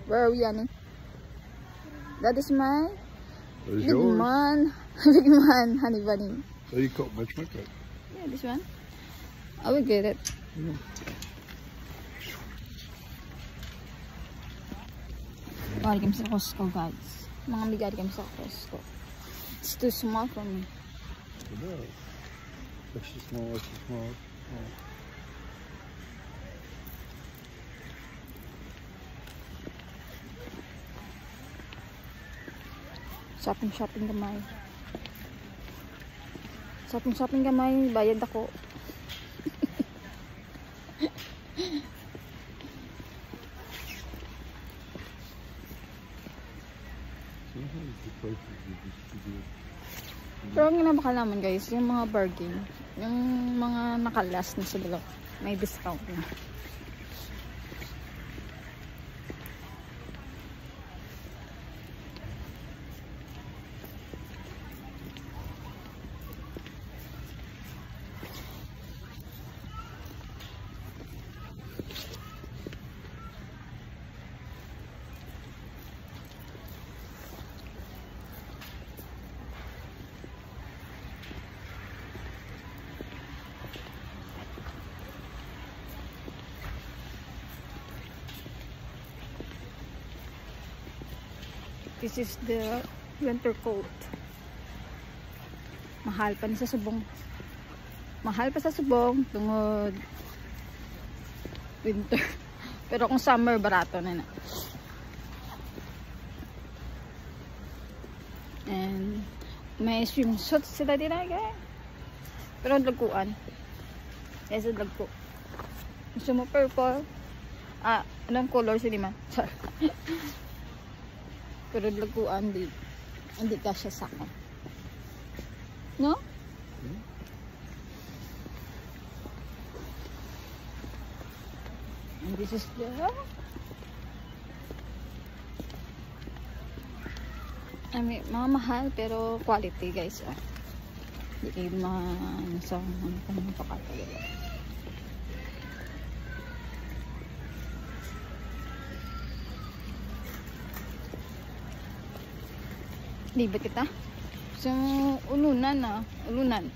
Where are we, Annie? That is my There's big yours. man. Big man, honey bunny. Oh, you caught much my cut. Yeah, this one. I will get it. Yeah. Bali kami sa Costco, guys. Mga bigari kami sa Costco. It's too small for me. It does. Extra small, extra small. Oh. Shopping gamay. Shopping gamay, bayad ako. Sometimes the prices are just too good. Pero ang ginabakal naman, guys, yung mga bargain, yung mga nakalas na sila, may discount na. This is the winter coat. Mahal pa sa subong. Mahal pa sa subong tungod winter. Pero kung summer, barato na na. And may swimsuit sila din ay. Pero laguan. Yes, lagko. Gusto mo purple? Ah, anong color sila man? Sorry. Pero laguan di. Hindi ka siya saka. No? And this is the I mean, mga mahal pero quality, guys. Hindi kayo sa ano pakatagal. Libat kita. So, ulunan na. Ulunan.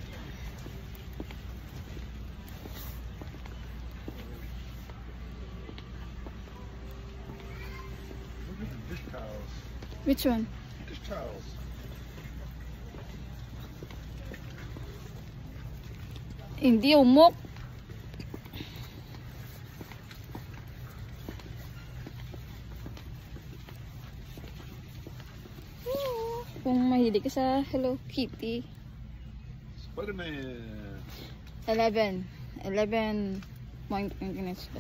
Look at the dish towels. Which one? Dish towels. Hindi umok. Kung mahilig ka sa Hello Kitty. Spider-Man. 11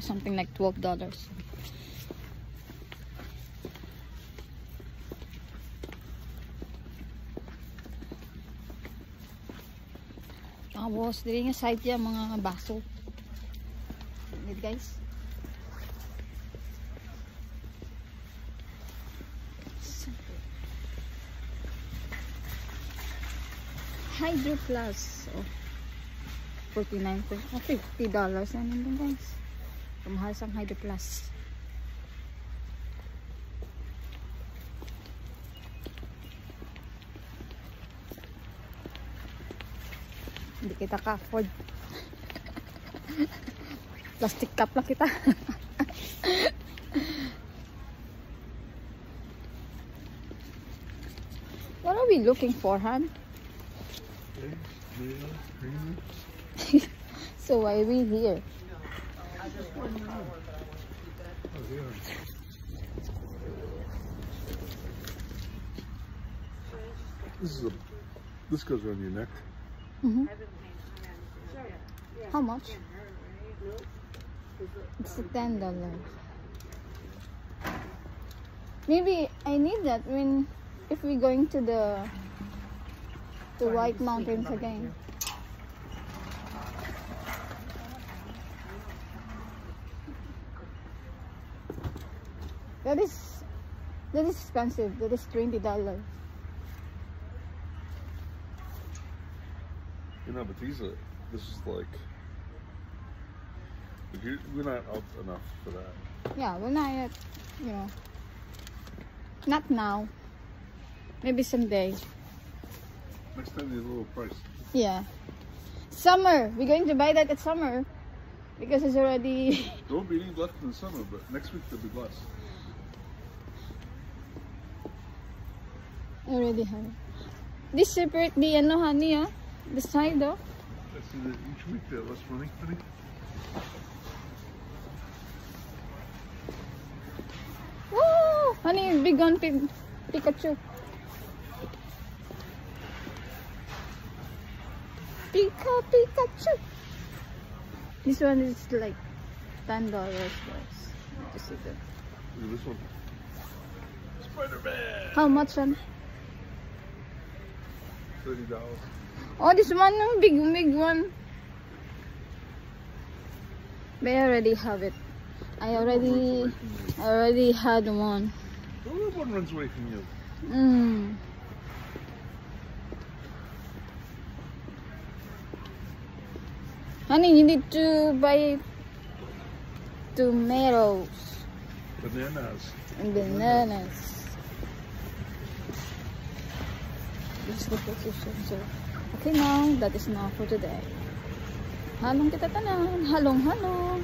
something like $12. Tapos dili nga side yan mga baso. Need, guys. Hydro Plus. Oh. $49. Oh, $50 na naman, guys. Kamahal sa Hydro Plus. Hindi kita ka-afford. Plastic cup lang kita. What are we looking for, hon? So why are we here? This goes around your neck. Mm-hmm. How much? It's $10. Maybe I need that when if we're going to the White Mountains again. That is expensive. That is $20. You know, but this is like, we're not up enough for that. Yeah, we're not yet, you know. Not now. Maybe someday. Next time they're a little price. Yeah. Summer. We're going to buy that at summer. Because it's already... There won't be any left in the summer, but next week there'll be less. already have it. This separate the ano, honey, ah. The side, oh. That's each week they're less money, honey. Woo! Honey, big one, Pikachu. Pikachu. This one is like $10, guys. To see that. Look at this one. Spider-Man! How much, son? $30. Oh, this one, no, big one. But I already have it. I already had one. The little one runs away from you. Honey, you need to buy tomatoes Bananas. and bananas. This is the position. So, okay now, that is now for today. Halong kita tanan. Halong.